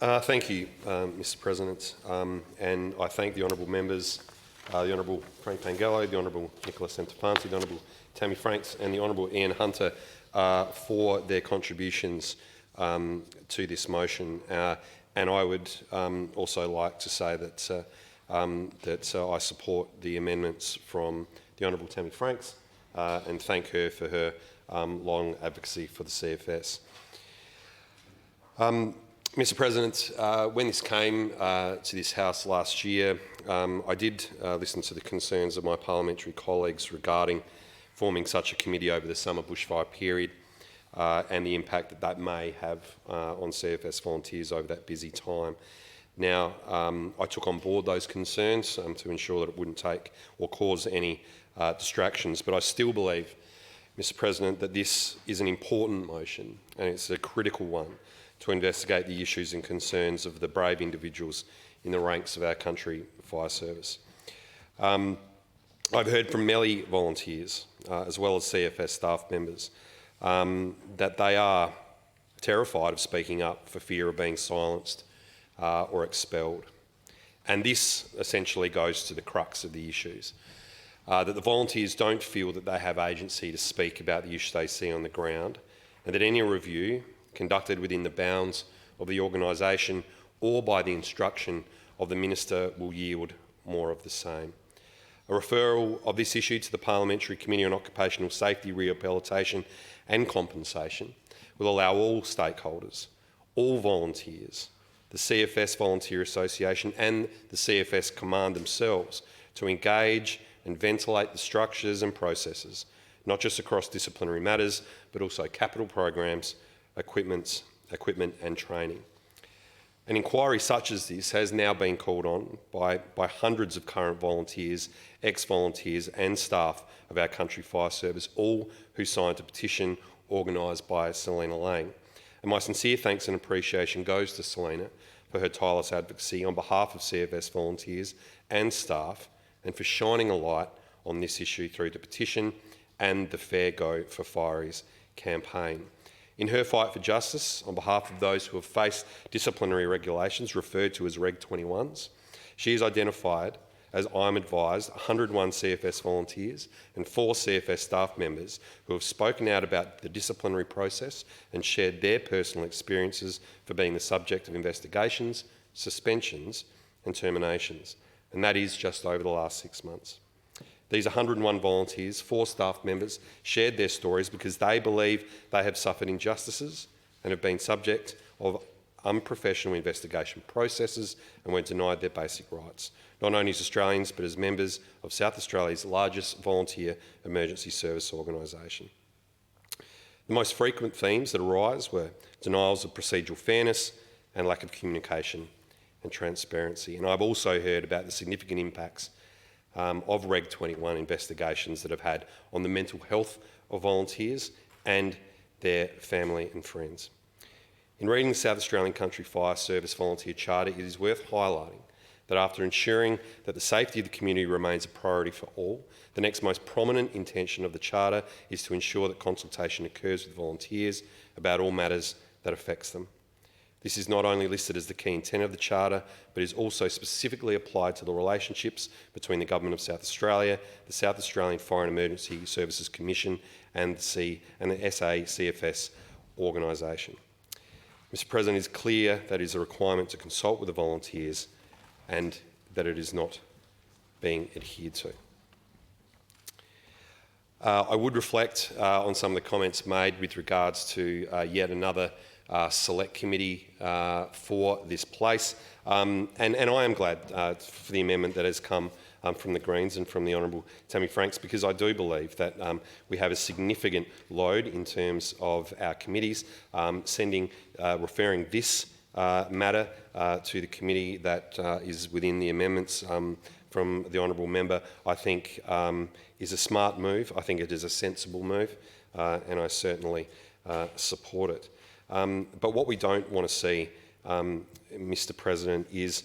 Thank you, Mr President, and I thank the honourable members, the Honourable Frank Pangello, the Honourable Nicholas Santofanti, the Honourable Tammy Franks and the Honourable Ian Hunter for their contributions to this motion. And I would also like to say that, I support the amendments from the Honourable Tammy Franks and thank her for her long advocacy for the CFS. Mr President, when this came to this House last year, I did listen to the concerns of my parliamentary colleagues regarding forming such a committee over the summer bushfire period and the impact that that may have on CFS volunteers over that busy time. Now, I took on board those concerns to ensure that it wouldn't take or cause any distractions, but I still believe, Mr President, that this is an important motion and it's a critical one to investigate the issues and concerns of the brave individuals in the ranks of our country fire service. I've heard from many volunteers, as well as CFS staff members, that they are terrified of speaking up for fear of being silenced or expelled. And this essentially goes to the crux of the issues, that the volunteers don't feel that they have agency to speak about the issues they see on the ground, and that any review conducted within the bounds of the organisation or by the instruction of the Minister will yield more of the same. A referral of this issue to the Parliamentary Committee on Occupational Safety, Rehabilitation and Compensation will allow all stakeholders, all volunteers, the CFS Volunteer Association and the CFS Command themselves to engage and ventilate the structures and processes, not just across disciplinary matters, but also capital programs, equipment and training. An inquiry such as this has now been called on by hundreds of current volunteers, ex-volunteers and staff of our country fire service, all who signed a petition organised by Selena Lang. And my sincere thanks and appreciation goes to Selena for her tireless advocacy on behalf of CFS volunteers and staff and for shining a light on this issue through the petition and the Fair Go for Fireys campaign. In her fight for justice, on behalf of those who have faced disciplinary regulations referred to as Reg 21s, she has identified, as I'm advised, 101 CFS volunteers and 4 CFS staff members who have spoken out about the disciplinary process and shared their personal experiences for being the subject of investigations, suspensions and terminations, and that is just over the last 6 months. These 101 volunteers, 4 staff members, shared their stories because they believe they have suffered injustices and have been subject of unprofessional investigation processes and were denied their basic rights, not only as Australians but as members of South Australia's largest volunteer emergency service organisation. The most frequent themes that arise were denials of procedural fairness and lack of communication and transparency. And I've also heard about the significant impacts of Reg 21 investigations that have had on the mental health of volunteers and their family and friends. In reading the South Australian Country Fire Service Volunteer Charter, it is worth highlighting that after ensuring that the safety of the community remains a priority for all, the next most prominent intention of the Charter is to ensure that consultation occurs with volunteers about all matters that affects them. This is not only listed as the key intent of the Charter, but is also specifically applied to the relationships between the Government of South Australia, the South Australian Fire and Emergency Services Commission and the SACFS organisation. Mr President, it is clear that it is a requirement to consult with the volunteers and that it is not being adhered to. I would reflect on some of the comments made with regards to yet another select committee for this place. And I am glad for the amendment that has come from the Greens and from the Honourable Tammy Franks, because I do believe that we have a significant load in terms of our committees. Referring this matter to the committee that is within the amendments from the Honourable Member, I think is a smart move. I think it is a sensible move, and I certainly support it. But what we don't want to see, Mr President, is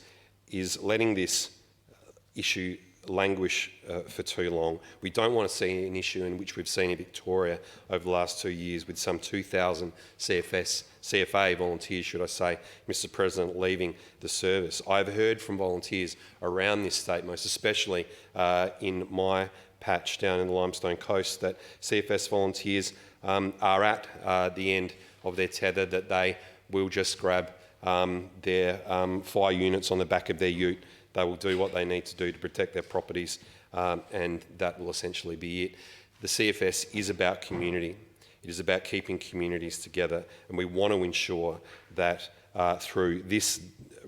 letting this issue languish for too long. We don't want to see an issue in which we've seen in Victoria over the last 2 years with some 2,000 CFA volunteers, should I say, Mr President, leaving the service. I've heard from volunteers around this state, most especially in my patch down in the Limestone Coast, that CFS volunteers are at the end of their tether, that they will just grab their fire units on the back of their ute. They will do what they need to do to protect their properties, and that will essentially be it. The CFS is about community. It is about keeping communities together, and we want to ensure that through this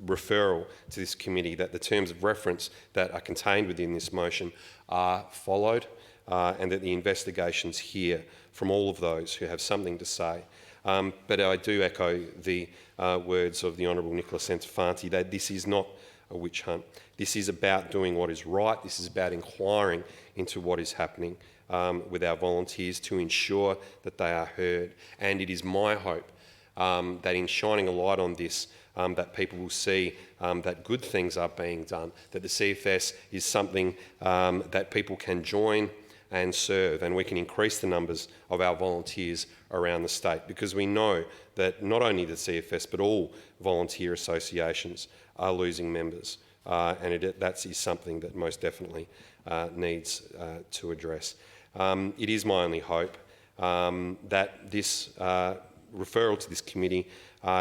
referral to this committee, that the terms of reference that are contained within this motion are followed, and that the investigations hear from all of those who have something to say. But I do echo the words of the Honourable Nicola Centofanti that this is not a witch hunt. This is about doing what is right. This is about inquiring into what is happening with our volunteers to ensure that they are heard. And it is my hope that in shining a light on this, that people will see that good things are being done, that the CFS is something that people can join and serve, and we can increase the numbers of our volunteers around the state, because we know that not only the CFS but all volunteer associations are losing members, and that is something that most definitely needs to address. It is my only hope that this referral to this committee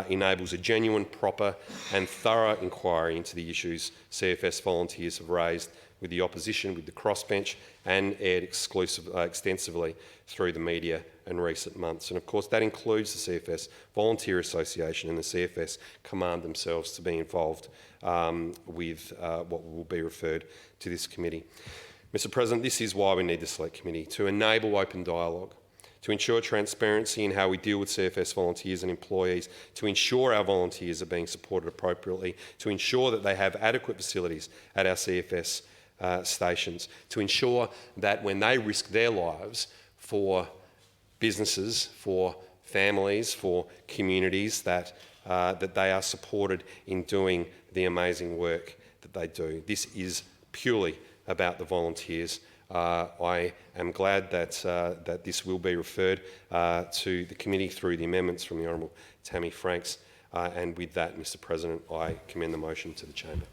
enables a genuine, proper and thorough inquiry into the issues CFS volunteers have raised with the opposition, with the crossbench, and aired extensively through the media in recent months. And of course that includes the CFS Volunteer Association and the CFS Command themselves to be involved with what will be referred to this committee. Mr President, this is why we need the Select Committee, to enable open dialogue, to ensure transparency in how we deal with CFS volunteers and employees, to ensure our volunteers are being supported appropriately, to ensure that they have adequate facilities at our CFS stations, to ensure that when they risk their lives for businesses, for families, for communities, that they are supported in doing the amazing work that they do. This is purely about the volunteers. I am glad that this will be referred to the committee through the amendments from the Honourable Tammy Franks, and with that, Mr President, I commend the motion to the chamber.